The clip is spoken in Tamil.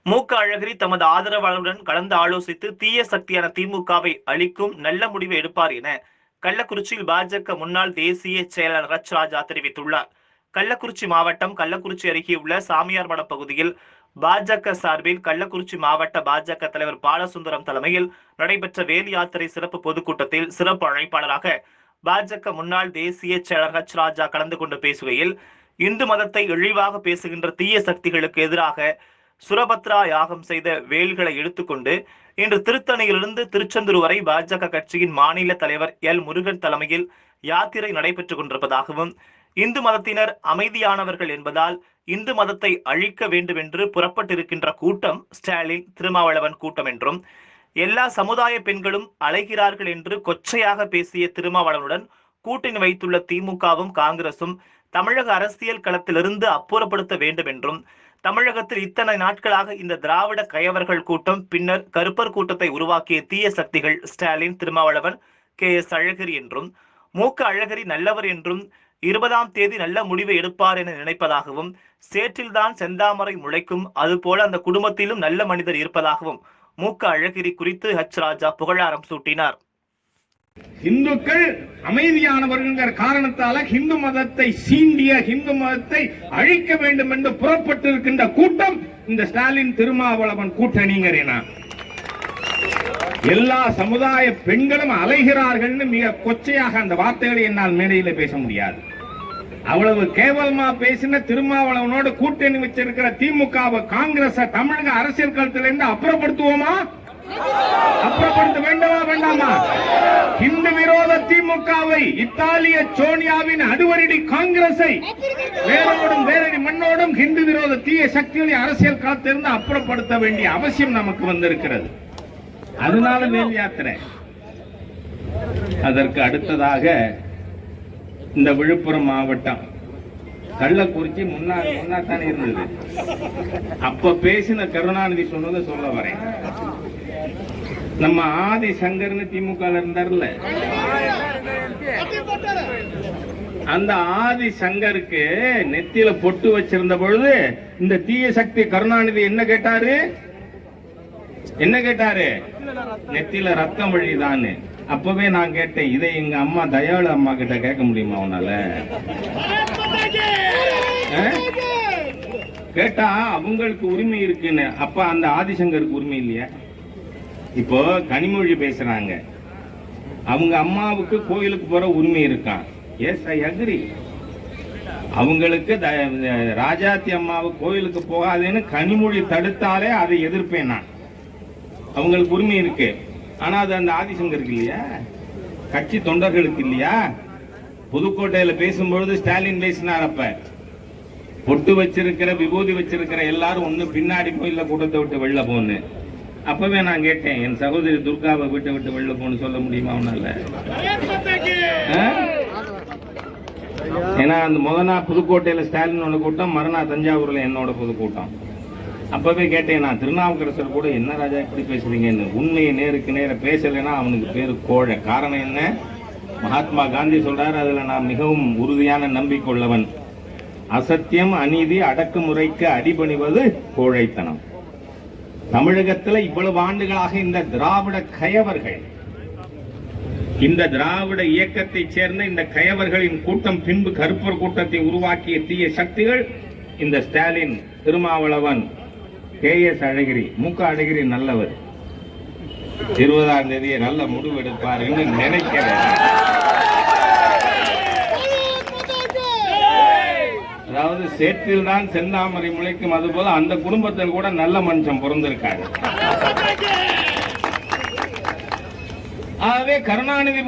மூக்க அழகிரி தமது ஆதரவாளருடன் கலந்து ஆலோசித்து தீய சக்தியான திமுகவை அழிக்கும் நல்ல முடிவை எடுப்பார் என கள்ளக்குறிச்சியில் பாஜக முன்னாள் தேசிய செயலாளர் ஹெச் ராஜா தெரிவித்துள்ளார். கள்ளக்குறிச்சி மாவட்டம் கள்ளக்குறிச்சி அருகே உள்ள சாமியார்மடம் பகுதியில் பாஜக சார்பில் கள்ளக்குறிச்சி மாவட்ட பாஜக தலைவர் பாலசுந்தரம் தலைமையில் நடைபெற்ற வேல் யாத்திரை சிறப்பு பொதுக்கூட்டத்தில் சிறப்பு அழைப்பாளராக பாஜக முன்னாள் தேசிய செயலாளர் ஹெச் ராஜா கலந்து கொண்டு பேசுகையில், இந்து மதத்தை இழிவாக பேசுகின்ற தீய சக்திகளுக்கு எதிராக சுரபத்ரா யாகம் செய்த வேல்களை எடுத்துக்கொண்டு இன்று திருத்தணியிலிருந்து திருச்செந்தூர் வரை பாஜக கட்சியின் மாநில தலைவர் எல் முருகன் தலைமையில் யாத்திரை நடைபெற்றுக் கொண்டிருப்பதாகவும், இந்து மதத்தினர் அமைதியானவர்கள் என்பதால் இந்து மதத்தை அழிக்க வேண்டும் என்று புறப்பட்டிருக்கின்ற கூட்டம் ஸ்டாலின் திருமாவளவன் கூட்டம் என்றும், எல்லா சமுதாய பெண்களும் அலைகிறார்கள் என்று கொச்சையாக பேசிய திருமாவளவனுடன் கூட்டணி வைத்துள்ள திமுகவும் காங்கிரசும் தமிழக அரசியல் களத்திலிருந்து அப்புறப்படுத்த வேண்டும் என்றும், தமிழகத்தில் இத்தனை நாட்களாக இந்த திராவிட கயவர்கள் கூட்டம் பின்னர் கருப்பர் கூட்டத்தை உருவாக்கிய தீய சக்திகள் ஸ்டாலின் திருமாவளவன் KS அழகிரி என்றும், மூக்க அழகிரி நல்லவர் என்றும் 20ஆம் தேதி நல்ல முடிவை எடுப்பார் என நினைப்பதாகவும், சேற்றில்தான் செந்தாமரை முளைக்கும் அதுபோல அந்த குடும்பத்திலும் நல்ல மனிதர் இருப்பதாகவும் மூக்க அழகிரி குறித்து ஹெச் ராஜா புகழாரம் சூட்டினார். இந்துக்கள் அமைதியானவர்கள் காரணத்தால இந்து மதத்தை சீண்டிய இந்து மதத்தை அழிக்க வேண்டும் என்று புறப்பட்டிருக்கின்ற கூட்டம் இந்த ஸ்டாலின் திருமாவளவன் கூட்டணிங்கிறேனா. எல்லா சமுதாய பெண்களும் அலைகிறார்கள் மிக கொச்சையாக அந்த வார்த்தைகளை என்னால் மேடையில பேச முடியாது. அவ்வளவு கேவலமா பேசின திருமாவளவனோடு கூட்டணி வச்சிருக்கிற திமுக காங்கிரஸ் தமிழக அரசியல் களத்திலிருந்து அப்புறப்படுத்துவோமா? அப்புறப்படுத்த வேண்டுமா வேண்டாமா? இந்து விரோத திமுகவை, இத்தாலிய சோனியாவின் அடுவரடி காங்கிரஸை வேரோடும் வேரடி மண்ணோடும் இந்து விரோத தீய சக்திகளை அரசியல் களத்திலிருந்து அப்புறப்படுத்த வேண்டிய அவசியம் நமக்கு வந்திருக்கிறது. அதனால வேல் யாத்திரை. அதற்கு அடுத்ததாக இந்த விழுப்புரம் மாவட்டம் கள்ளக்குறிச்சி முன்னாத்தானே இருந்தது. அப்ப பேசின கருணாநிதி சொன்னதை சொல்ல வரேன். நம்ம ஆதி சங்கர்னு திமுக இருந்தார்ல, அந்த ஆதி சங்கருக்கு நெத்தியில பொட்டு வச்சிருந்த பொழுது இந்த தீய சக்தி கருணாநிதி என்ன கேட்டாரு? நெத்தியில ரத்தம் வழிதான்னு. அப்பவே நான் கேட்டேன், இதை எங்க அம்மா தயாளு அம்மா கிட்ட கேட்க முடியுமா உன்னால? கேட்டா அவங்களுக்கு உரிமை இருக்குன்னு. அப்ப அந்த ஆதிசங்கருக்கு உரிமை இல்லையா? இப்போ கனிமொழி பேசுறாங்க, அவங்க அம்மாவுக்கு கோயிலுக்கு போற உரிமை இருக்கான். Yes, I agree. அவங்களுக்கு ராஜாத்தி அம்மாவுக்கு கோயிலுக்கு போகாதேன்னு கனிமொழி தடுத்தாலே அதை எதிர்ப்பேன் நான். அவங்களுக்கு உரிமை இருக்கு. ஆனா அது அந்த ஆதிசங்கருக்கு இல்லையா? கட்சி தொண்டர்களுக்கு இல்லையா? புதுக்கோட்டையில பேசும்பொழுது ஸ்டாலின் பேசினார், அப்ப பொட்டு வச்சிருக்கிற விபூதி வச்சிருக்கிற எல்லாரும் ஒண்ணு பின்னாடி போய் இல்ல கூட்டத்தை விட்டு வெளில போன்னு. அப்பவே நான் கேட்டேன், என் சகோதரி துர்காவை வீட்டை விட்டு வெளில போன்னு சொல்ல முடியுமா அவனால? ஏன்னா அந்த முதனா புதுக்கோட்டையில ஸ்டாலினோட கூட்டம், மறுநா தஞ்சாவூர்ல என்னோட பொதுக்கூட்டம். அப்பவே கேட்டேன் நான், திருநாவுக்கரசர் கூட என்ன ராஜா இப்படி பேசுறீங்கன்னு. உண்மையை நேருக்கு நேர பேசலைன்னா அவனுக்கு பேரு கோழை. காரணம் என்ன? மகாத்மா காந்தி சொல்றாரு, அதுல நான் மிகவும் உறுதியான நம்பிக்கை உள்ளவன். அசத்தியம், அநீதி, அடக்குமுறைக்கு அடிபணிவது கோழைத்தனம். தமிழகத்தில் இவ்வளவு ஆண்டுகளாக இந்த திராவிட கயவர்கள், இந்த திராவிட இயக்கத்தை சேர்ந்த இந்த கயவர்களின் கூட்டம், பின்பு கருப்பர் கூட்டத்தை உருவாக்கிய தீய சக்திகள் இந்த ஸ்டாலின், திருமாவளவன், KS அழகிரி. மூக்க அழகிரி நல்லவர், 20ஆம் தேதியை நல்ல முடிவு எடுப்பார் என்று நினைக்கிறேன். அதாவது சேற்றில் தான் செந்தாமரை முளைக்கும், அதுபோல அந்த குடும்பத்தில் கூட நல்ல மனுஷன் பிறந்திருக்காரு. ஆகவே கருணாநிதி